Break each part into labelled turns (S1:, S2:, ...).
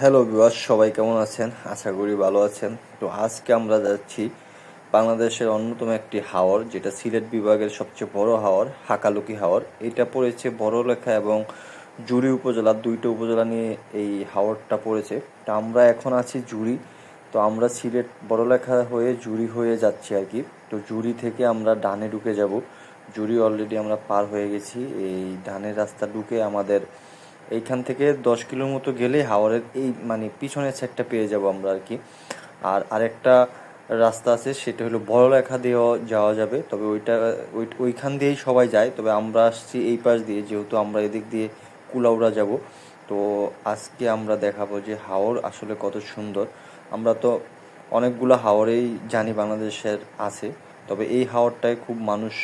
S1: Hello viewers, সবাই কেমন আছেন? আশা করি ভালো আছেন। তো আজকে আমরা যাচ্ছি বাংলাদেশের অন্যতম একটি হাওর, যেটা সিলেট বিভাগের সবচেয়ে বড় হাওর, হাকালুকি হাওর। এটা পড়েছে বড়লেখা এবং জুড়ি উপজেলা, দুইটা উপজেলা নিয়ে এই হাওরটা পড়েছে। তো আমরা এখন আছি জুড়ি। তো আমরা সিলেট বড়লেখা হয়ে জুড়ি হয়ে যাচ্ছি আর কি। তো জুড়ি থেকে আমরা ডানে ঢুকে যাব। জুড়ি অলরেডি আমরা পার হয়ে গেছি। এই ডানের রাস্তা ঢুকে আমাদের এইখান থেকে 10 কিলোর মতো গেলে হাওরের এই পিছনের সাইডটা পেয়ে যাব আমরা আর কি। আর আরেকটা রাস্তা আছে, সেটা হলো বড়লেখা দিয়েও যাওয়া যাবে, তবে ওইখান দিয়েই সবাই যায়, তবে আমরা আসছি এই পাশ দিয়ে, যেহেতু আমরা এদিক দিয়ে কুলাউড়া যাব। তো আজকে আমরা দেখাবো যে হাওর আসলে কত সুন্দর। আমরা তো অনেকগুলো হাওরেই জানি বাংলাদেশের আছে, তবে এই হাওরটায় খুব মানুষ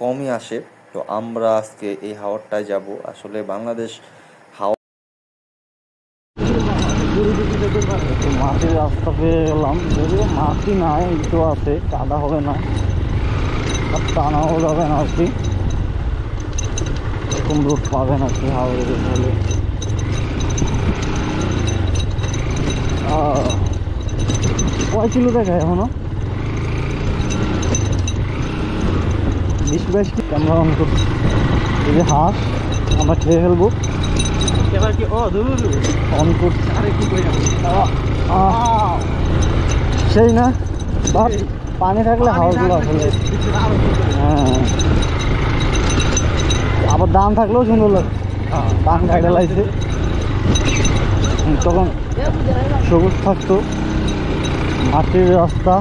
S1: কমই আসে। তো আমরা আজকে এই হাওরটায় যাব। আসলে বাংলাদেশ
S2: মাটির রাস্তা পেয়ে গেলাম, যদিও মাটি নাই, একটু আছে, কাদা হবে না, টানাও যাবে না আর কি। এরকম রোড পাবেন আর কি হাওড়ে হলে। কয় কিলো দেখায় এখনো? 20-22 কিলো। ক্যামেরা অন করছি, এই যে হাঁস আমরা খেয়ে ফেলবো। এবার কি অন করছি, সেই না বাট পানি থাকলে হাওয়াগুলো আসলে হ্যাঁ, আবার দাম থাকলেও সুন্দর লাগে। দাম কাটে লাগছে তখন সবুজ থাকতো, মাটির রাস্তা।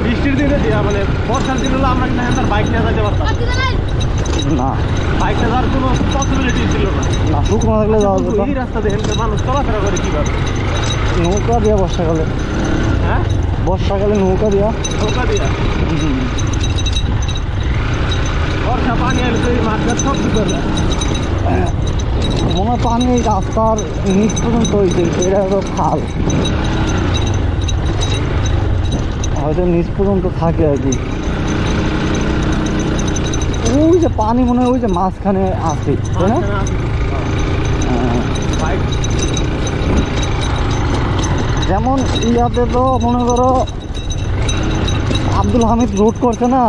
S2: বৃষ্টির দিনে মানে বর্ষার দিন হলো আমরা কিন্তু বাইক নিয়ে যেতে পারতাম না, বাইক নিয়ে যাওয়ার কোনো পসিবিলিটি ছিল না। শুকনো থাকলে যাওয়া যেত। এই রাস্তা দেখেন মানুষ চলাফেরা করে কীভাবে? নৌকা দিয়া বর্ষাকালে। হ্যাঁ, বর্ষাকালে নৌকা দিয়া বর্ষা পানি এলে তো এই মাছ সব কি করবে মনে হয়। পানি এই রাস্তার নিচ পর্যন্ত হয়েছে, এটা হলো খাল, হয়তো নিচ পর্যন্ত থাকে আর কি। ওই যে পানি মনে হয় ওই যে মাঝখানে আছে, তাই না? যেমন ইয়াতে তো মনে করো আব্দুল হামিদ রোড করছে না,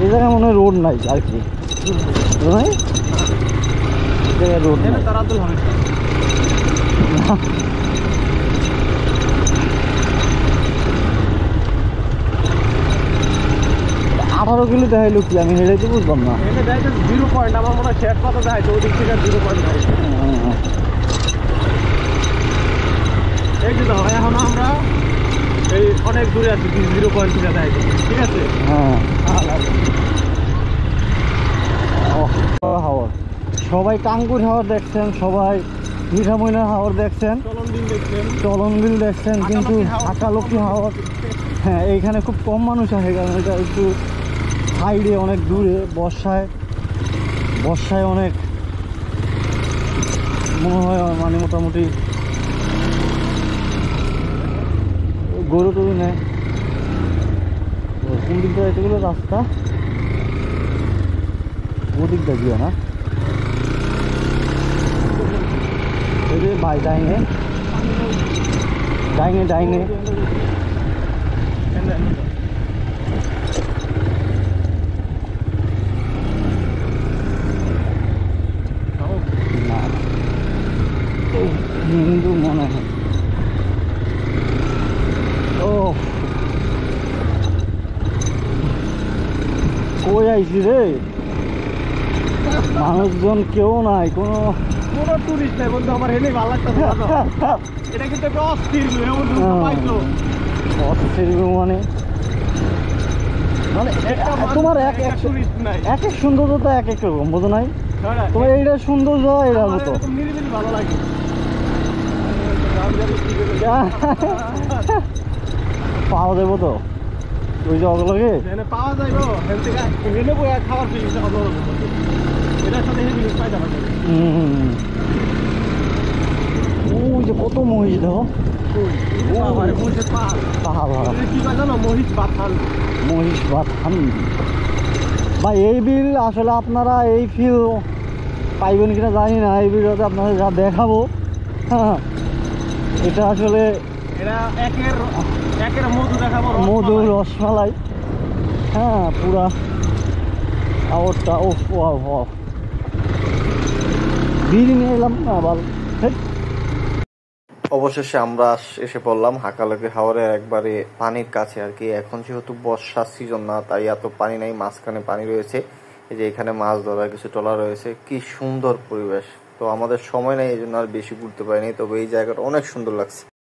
S2: এই জায়গায় মনে হয় রোড নাই আর কি, রোড আব্দুল হামিদ 18 কিলো দেখাইলো কি, আমি হেঁটে বুঝলাম না। 0 পয়েন্ট আমার মনে হয় শেয়ার কত দেখাইছে, ওই দিক থেকে 0 পয়েন্ট দেখাইছে। এই যে দেখো, এখন আমরা এই অনেক দূরে আছি, 0 পয়েন্ট থেকে দেখাইছে, ঠিক আছে। হ্যাঁ, হাওর সবাই টাঙ্গুর হাওর দেখছেন, সবাই মিঠামইনার হাওর দেখছেন, চলন বিল দেখছেন, কিন্তু হাকালুকি হাওর হ্যাঁ এইখানে খুব কম মানুষ আসে, কারণ এটা একটু সাইডে অনেক দূরে। বর্ষায় অনেক মনে হয় মোটামুটি গরু টরু নেয়। কোন দিকটা এতগুলো রাস্তা, ওদিকটা গিয়ে না, এই যে ভাই ডাইনে ডাইনে ডাইনে হিন্দু মনে হয়। ও কই আইছি রে, মানুষজন কেউ নাই, কোনো টুরিস্ট নাই বন্ধু। আমার হেলে ভালো লাগতেছে, এটা কিন্তু একটা অস্থির মানে তোমার এক এক সৌন্দর্যতা এক এক রকম, বোঝো নাই? তোমার এইটা সৌন্দর্য এটার মতো ভালো লাগে। পাওয়া যাবো তো ওই যে অগলগে পাওয়া যাইব, খাওয়ার ওই যে কত মহিষ দেখো, মহিষ বাথান
S3: ভাই এই বিল আসলে আপনারা এই ফিল পাইবেন কিনা জানি না, এই ভিডিওতে আপনাদের যা দেখাবো, হ্যাঁ এটা আসলে
S2: এটা একের মধু দেখাবো,
S3: মধু রসমালাই, হ্যাঁ পুরা আওয়াজটা ও বিল নিয়ে এলাম না ভালো।
S1: অবশেষে আমরা এসে পড়লাম হাকালুকি হাওরের একবারে পানির কাছে আর কি। এখন যেহেতু বর্ষার সিজন না, তাই এত পানি নাই, মাঝখানে পানি রয়েছে। এই যে এখানে মাছ ধরার কিছু ট্রলার রয়েছে, কি সুন্দর পরিবেশ। তো আমাদের সময় নেই, এই জন্য আর বেশি ঘুরতে পারিনি, তবে এই জায়গাটা অনেক সুন্দর লাগছে।